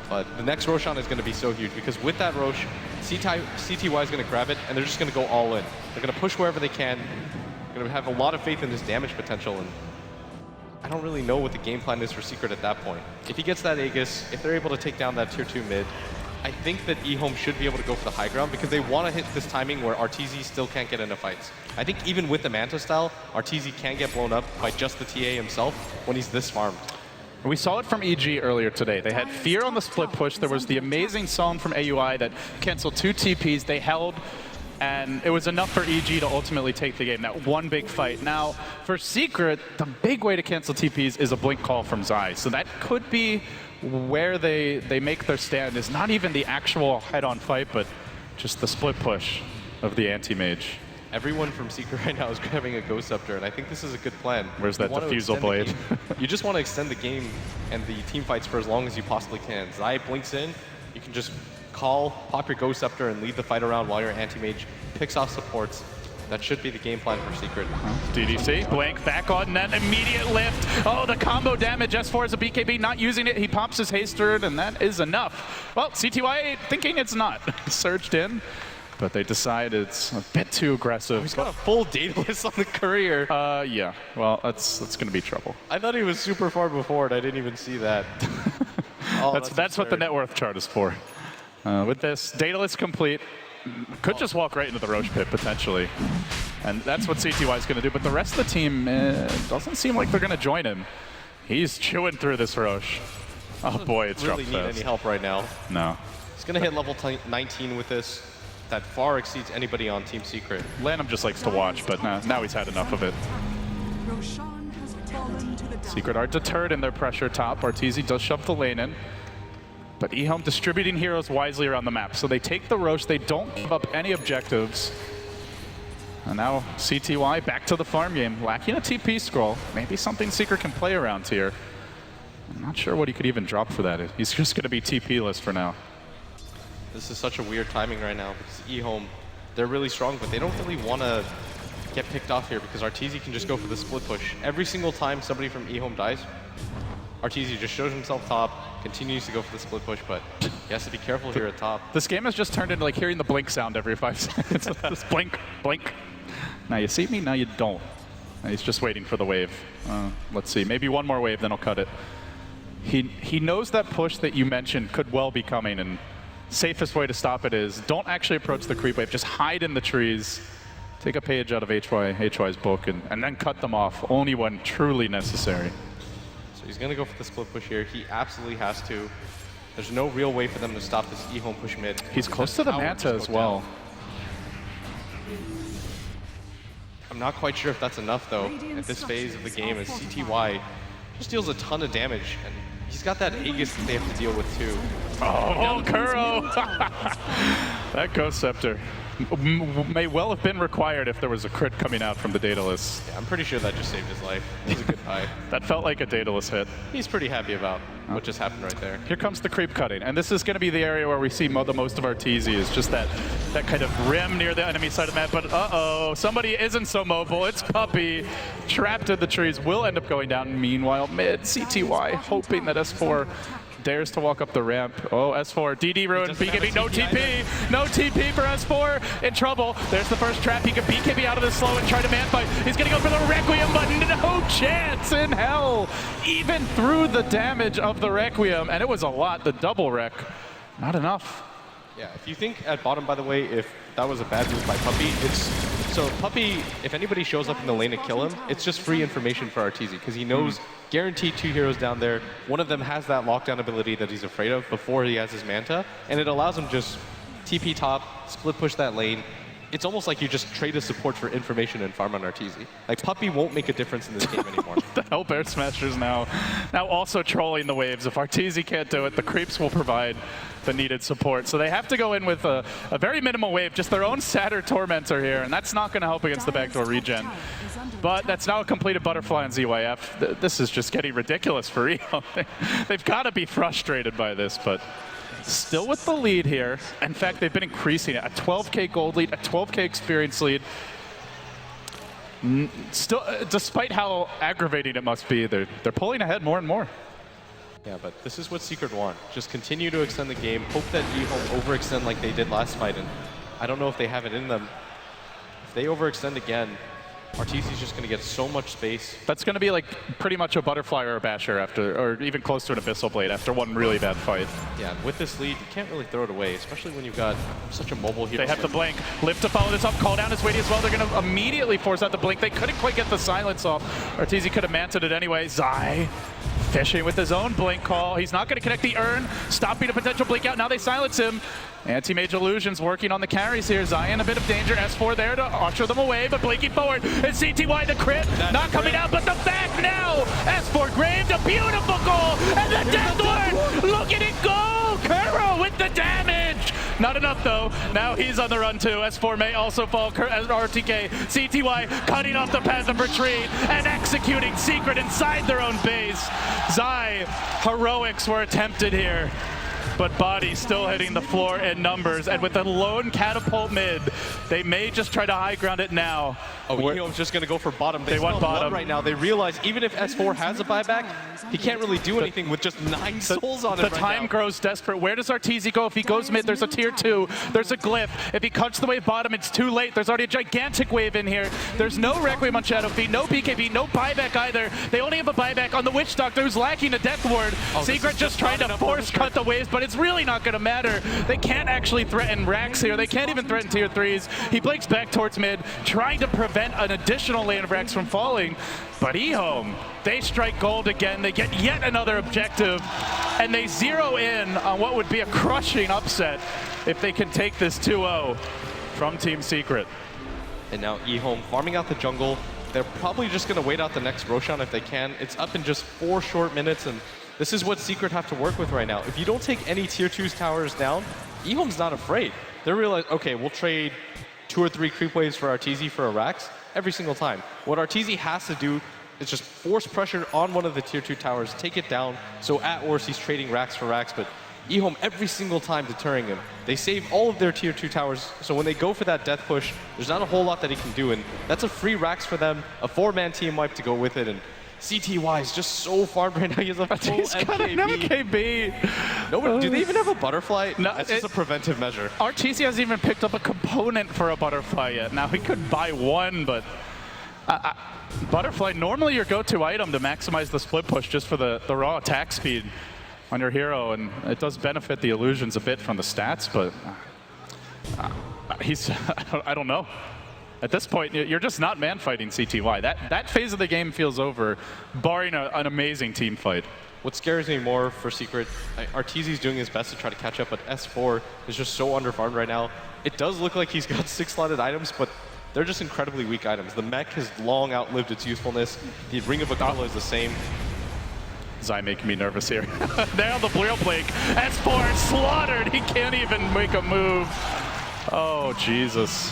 But the next Roshan is going to be so huge, because with that Rosh, CTY is going to grab it, and they're just going to go all in. They're going to push wherever they can. They're going to have a lot of faith in his damage potential, and I don't really know what the game plan is for Secret at that point. If he gets that Aegis, if they're able to take down that tier 2 mid, I think that Ehome should be able to go for the high ground because they want to hit this timing where Arteezy still can't get into fights. I think even with the Manta style, Arteezy can get blown up by just the TA himself when he's this farmed. We saw it from EG earlier today. They had Fear on the split push. There was the amazing song from AUI that canceled 2 TPs. They held, and it was enough for EG to ultimately take the game, that one big fight. Now, for Secret, the big way to cancel TPs is a blink call from Zai. So that could be where they make their stand, is not even the actual head-on fight, but just the split push of the anti-mage. Everyone from Secret right now is grabbing a Ghost Scepter, and I think this is a good plan. Where's that diffusal blade? You just want to extend the game and the team fights for as long as you possibly can. Zai blinks in, you can just call, pop your Ghost Scepter, and lead the fight around while your anti-mage picks off supports. That should be the game plan for Secret. DDC, Blank back on net, immediate lift. Oh, the combo damage. S4 is a BKB, not using it. He pops his haster, and that is enough. Well, CTY thinking it's not. Surged in, but they decide it's a bit too aggressive. He's got a full Daedalus on the courier. Yeah, well, that's going to be trouble. I thought he was super far before, and I didn't even see that. Oh, that's what the net worth chart is for. With this, Daedalus complete. Could just walk right into the Roche pit, potentially. And that's what CTY is going to do. But the rest of the team doesn't seem like they're going to join him. He's chewing through this Roche. Oh boy, it's really dropped need fast. any help right now. No. He's going to hit level 19 with this. That far exceeds anybody on Team Secret. Lanham just likes to watch, but now he's had enough of it. Secret are deterred in their pressure top. Arteezy does shove the lane in. But Ehome distributing heroes wisely around the map. So they take the Roche, they don't give up any objectives. And now CTY back to the farm game, lacking a TP scroll. Maybe something Secret can play around here. I'm not sure what he could even drop for that. He's just going to be TP-less for now. This is such a weird timing right now because Ehome, they're really strong, but they don't really want to get picked off here because Arteezy can just go for the split push. Every single time somebody from Ehome dies, Arteezy just shows himself top, continues to go for the split push, but he has to be careful here at top. This game has just turned into like hearing the blink sound every 5 seconds. Just blink, blink. Now you see me, now you don't. Now he's just waiting for the wave. Let's see, maybe one more wave, then he'll cut it. He knows that push that you mentioned could well be coming, and safest way to stop it is don't actually approach the creep wave, just hide in the trees. Take a page out of HY's book and then cut them off, only when truly necessary. So he's going to go for the split push here. He absolutely has to. There's no real way for them to stop this Ehome push mid. He's close to the Manta as well. I'm not quite sure if that's enough, though, at this phase of the game, as CTY just deals a ton of damage, and he's got that Aegis that they have to deal with, too. Oh, Kuro! That Ghost Scepter may well have been required if there was a crit coming out from the Daedalus. Yeah, I'm pretty sure that just saved his life. It was a good buy. That felt like a Daedalus hit. He's pretty happy about what just happened right there. Here comes the creep cutting, and this is going to be the area where we see the most of Arteezy, is just that kind of rim near the enemy side of the map. But uh-oh, somebody isn't so mobile. It's Puppey, trapped in the trees, will end up going down. Meanwhile, mid, CTY, hoping that S4 dares to walk up the ramp. Oh, S4, DD ruined, BKB, no TP. No TP for S4, in trouble. There's the first trap. He can BKB out of the slow and try to man fight. He's gonna go for the Requiem, but no chance in hell. Even through the damage of the Requiem, and it was a lot, the double wreck, not enough. Yeah, if you think at bottom, by the way, if that was a bad move by Puppey, so Puppey, if anybody shows up in the lane to kill him, it's just free information for Arteezy, because he knows guaranteed 2 heroes down there. One of them has that lockdown ability that he's afraid of before he has his Manta, and it allows him just TP top, split push that lane. It's almost like you just trade a support for information and farm on Arteezy. Like, Puppey won't make a difference in this game anymore. The Hell Bear Smashers now also trolling the waves. If Arteezy can't do it, the creeps will provide the needed support. So they have to go in with a very minimal wave, just their own Satyr Tormentor here, and that's not going to help against the backdoor regen. But that's now a completed Butterfly on ZYF. This is just getting ridiculous for Ehome. They've got to be frustrated by this, but still with the lead here. In fact, they've been increasing it. A 12K gold lead, a 12K experience lead. Still, despite how aggravating it must be, they're pulling ahead more and more. Yeah, but this is what Secret want. Just continue to extend the game. Hope that Ehome overextend like they did last fight, and I don't know if they have it in them. If they overextend again, Arteezy's just going to get so much space. That's going to be like pretty much a Butterfly or a Basher after, or even close to an Abyssal Blade after one really bad fight. Yeah, with this lead, you can't really throw it away, especially when you've got such a mobile hero. They have the blink. Lift to follow this up. Call down is weighty as well. They're going to immediately force out the blink. They couldn't quite get the silence off. Arteezy could have manted it anyway. Zai fishing with his own blink call. He's not going to connect the urn, stopping a potential blink out. Now they silence him. Anti-Mage Illusions working on the carries here. Zion a bit of danger. S4 there to usher them away, but blinking forward. And CTY the crit, not coming out, but the back now. S4 Graves, a beautiful goal, and the Death Ward. Look at it go. Kuro with the damage. Not enough though. Now he's on the run too. S4 may also fall as RTK. CTY cutting off the path of retreat and executing Secret inside their own base. Zai, heroics were attempted here, but Body still hitting the floor in numbers, and with a lone catapult mid, they may just try to high ground it now. Oh, Ehome's just going to go for bottom. They want bottom right now. They realize even if S4 has a buyback, he can't really do anything with just 9 souls on it. The time grows desperate. Where does Arteezy go? If he goes mid, there's a tier 2. There's a glyph. If he cuts the wave bottom, it's too late. There's already a gigantic wave in here. There's no Requiem on Shadowfeet, no BKB, no buyback either. They only have a buyback on the Witch Doctor, who's lacking a Death Ward. Secret just trying to force cut the waves, but it's really not going to matter. They can't actually threaten Rax here. They can't even threaten tier 3s. He blinks back towards mid, trying to prevent an additional lane of Rax from falling. But Ehome, they strike gold again. They get yet another objective, and they zero in on what would be a crushing upset if they can take this 2-0 from Team Secret. And now Ehome farming out the jungle. They're probably just going to wait out the next Roshan if they can. It's up in just 4 short minutes, and this is what Secret have to work with right now. If you don't take any tier 2's towers down, Ehome's not afraid. They realize, okay, we'll trade 2 or 3 creep waves for Arteezy for a Rax every single time. What Arteezy has to do is just force pressure on one of the tier 2 towers, take it down. So at worst, he's trading racks for racks, but Ehome every single time deterring him. They save all of their tier 2 towers, so when they go for that death push, there's not a whole lot that he can do, and that's a free racks for them, a 4-man team wipe to go with it, and CTY is just so farmed right now. He has a full He's got an MKB. No, do they even have a butterfly? No, that's just a preventive measure. Arteezy hasn't even picked up a component for a butterfly yet. Now, he could buy one, but butterfly, normally your go-to item to maximize the split push just for the raw attack speed on your hero, and it does benefit the illusions a bit from the stats, but he's, I don't know. At this point, you're just not man-fighting CTY. That phase of the game feels over, barring an amazing team fight. What scares me more for Secret, Arteezy's doing his best to try to catch up, but S4 is just so underfarmed right now. It does look like he's got 6-slotted items, but they're just incredibly weak items. The mech has long outlived its usefulness. The Ring of Aquila is the same. Zai making me nervous here. Now the Blue Blink. S4 is slaughtered. He can't even make a move. Oh, Jesus.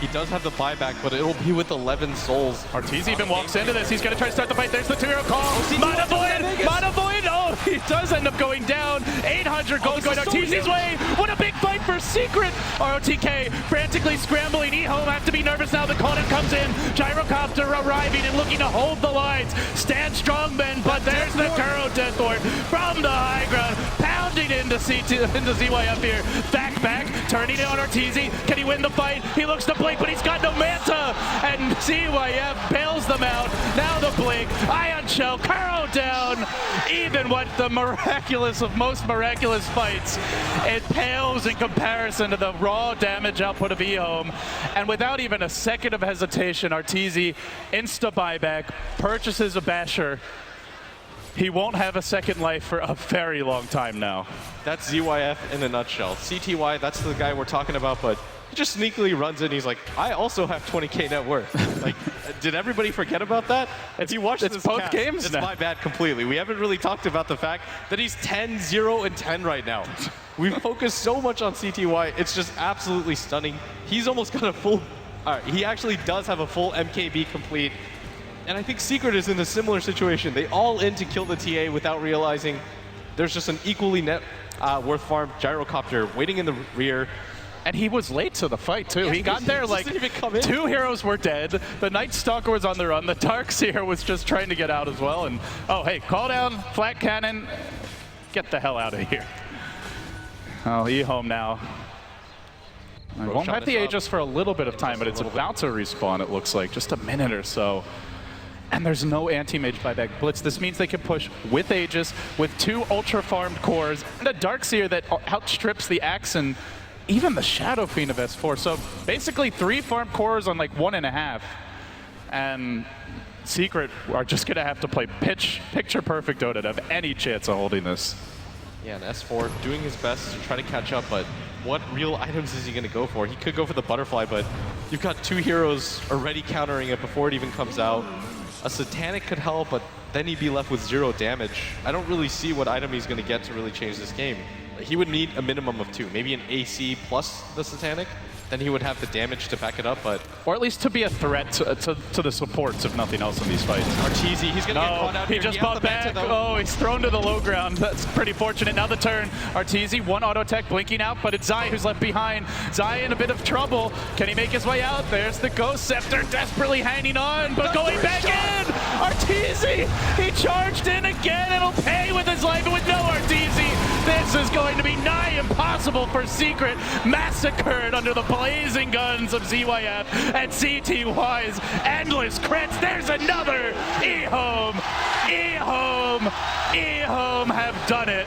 He does have the buyback, but it'll be with 11 souls. Arteezy even walks into this. He's going to try to start the fight. There's the 2-hero call. Mana Void! Mana Void! Oh, he does end up going down. 800 gold going Arteezy's way. What a big fight for Secret. ROTK frantically scrambling. Ehome have to be nervous now. The call-down comes in. Gyrocopter arriving and looking to hold the lines. Stand strong, men, but there's the Kuro Death Ward from the high ground. Pounding into ZYF here. Back, turning it on Arteezy. Can he win the fight? He looks to blink, but he's got no Manta, and ZYF bails them out. Now the blink, Ion Shell, Kuro down. Even what the miraculous of most miraculous fights, it pales in comparison to the raw damage output of Ehome. And without even a second of hesitation, Arteezy insta buyback, purchases a Basher. He won't have a second life for a very long time now. That's ZYF in a nutshell. CTY, that's the guy we're talking about, but he just sneakily runs in. He's like, I also have 20K net worth. Like, did everybody forget about that? If you watch this both cast, games it's now. my bad completely. We haven't really talked about the fact that he's 10, 0, and 10 right now. We've focused so much on CTY. It's just absolutely stunning. He's almost got a full, he actually does have a full MKB complete. And I think Secret is in a similar situation. They all in to kill the TA without realizing there's just an equally net worth farm Gyrocopter waiting in the rear. And he was late to the fight, too. Yes, he got there like didn't even come in. 2 heroes were dead. The Night Stalker was on the run. The Darkseer was just trying to get out as well. And, oh, hey, call down, flat cannon. Get the hell out of here. Oh, Ehome now. I won't have the Aegis for a little bit of time, but it's about to respawn, it looks like. Just a minute or so. And there's no anti-mage buyback blitz. This means they can push with Aegis, with 2 ultra-farmed cores, and a Darkseer that outstrips the Axe and even the Shadow Fiend of S4. So basically 3 farmed cores on like 1.5. And Secret are just going to have to play picture-perfect Dota to have any chance of holding this. Yeah, and S4 doing his best to try to catch up, but what real items is he going to go for? He could go for the butterfly, but you've got 2 heroes already countering it before it even comes out. A Satanic could help, but then he'd be left with 0 damage. I don't really see what item he's going to get to really change this game. He would need a minimum of 2, maybe an AC plus the Satanic. Then he would have the damage to back it up, but... Or at least to be a threat to the supports, if nothing else, in these fights. Arteezy, he's going to get caught out he here. just bought back. Oh, he's thrown to the low ground. That's pretty fortunate. Now the turn. Arteezy, 1 auto tech blinking out, but it's Zai who's left behind. Zai in a bit of trouble. Can he make his way out? There's the Ghost Scepter desperately hanging on, but going back in! Arteezy! He charged in again. It'll pay with his life, and with no Arteezy, this is going to be nigh impossible for Secret. Massacred under the blazing guns of ZYF and CTY's endless crits. There's another Ehome. Ehome have done it.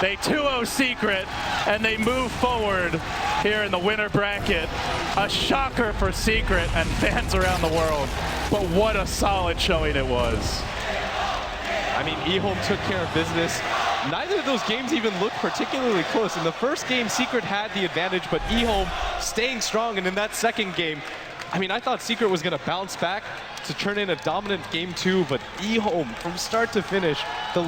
They 2-0 Secret, and they move forward here in the winner bracket. A shocker for Secret and fans around the world. But what a solid showing it was. I mean, Ehome took care of business. Neither of those games even looked particularly close. In the first game, Secret had the advantage, but Ehome staying strong. And in that second game, I mean, I thought Secret was going to bounce back to turn in a dominant game 2, but Ehome, from start to finish, the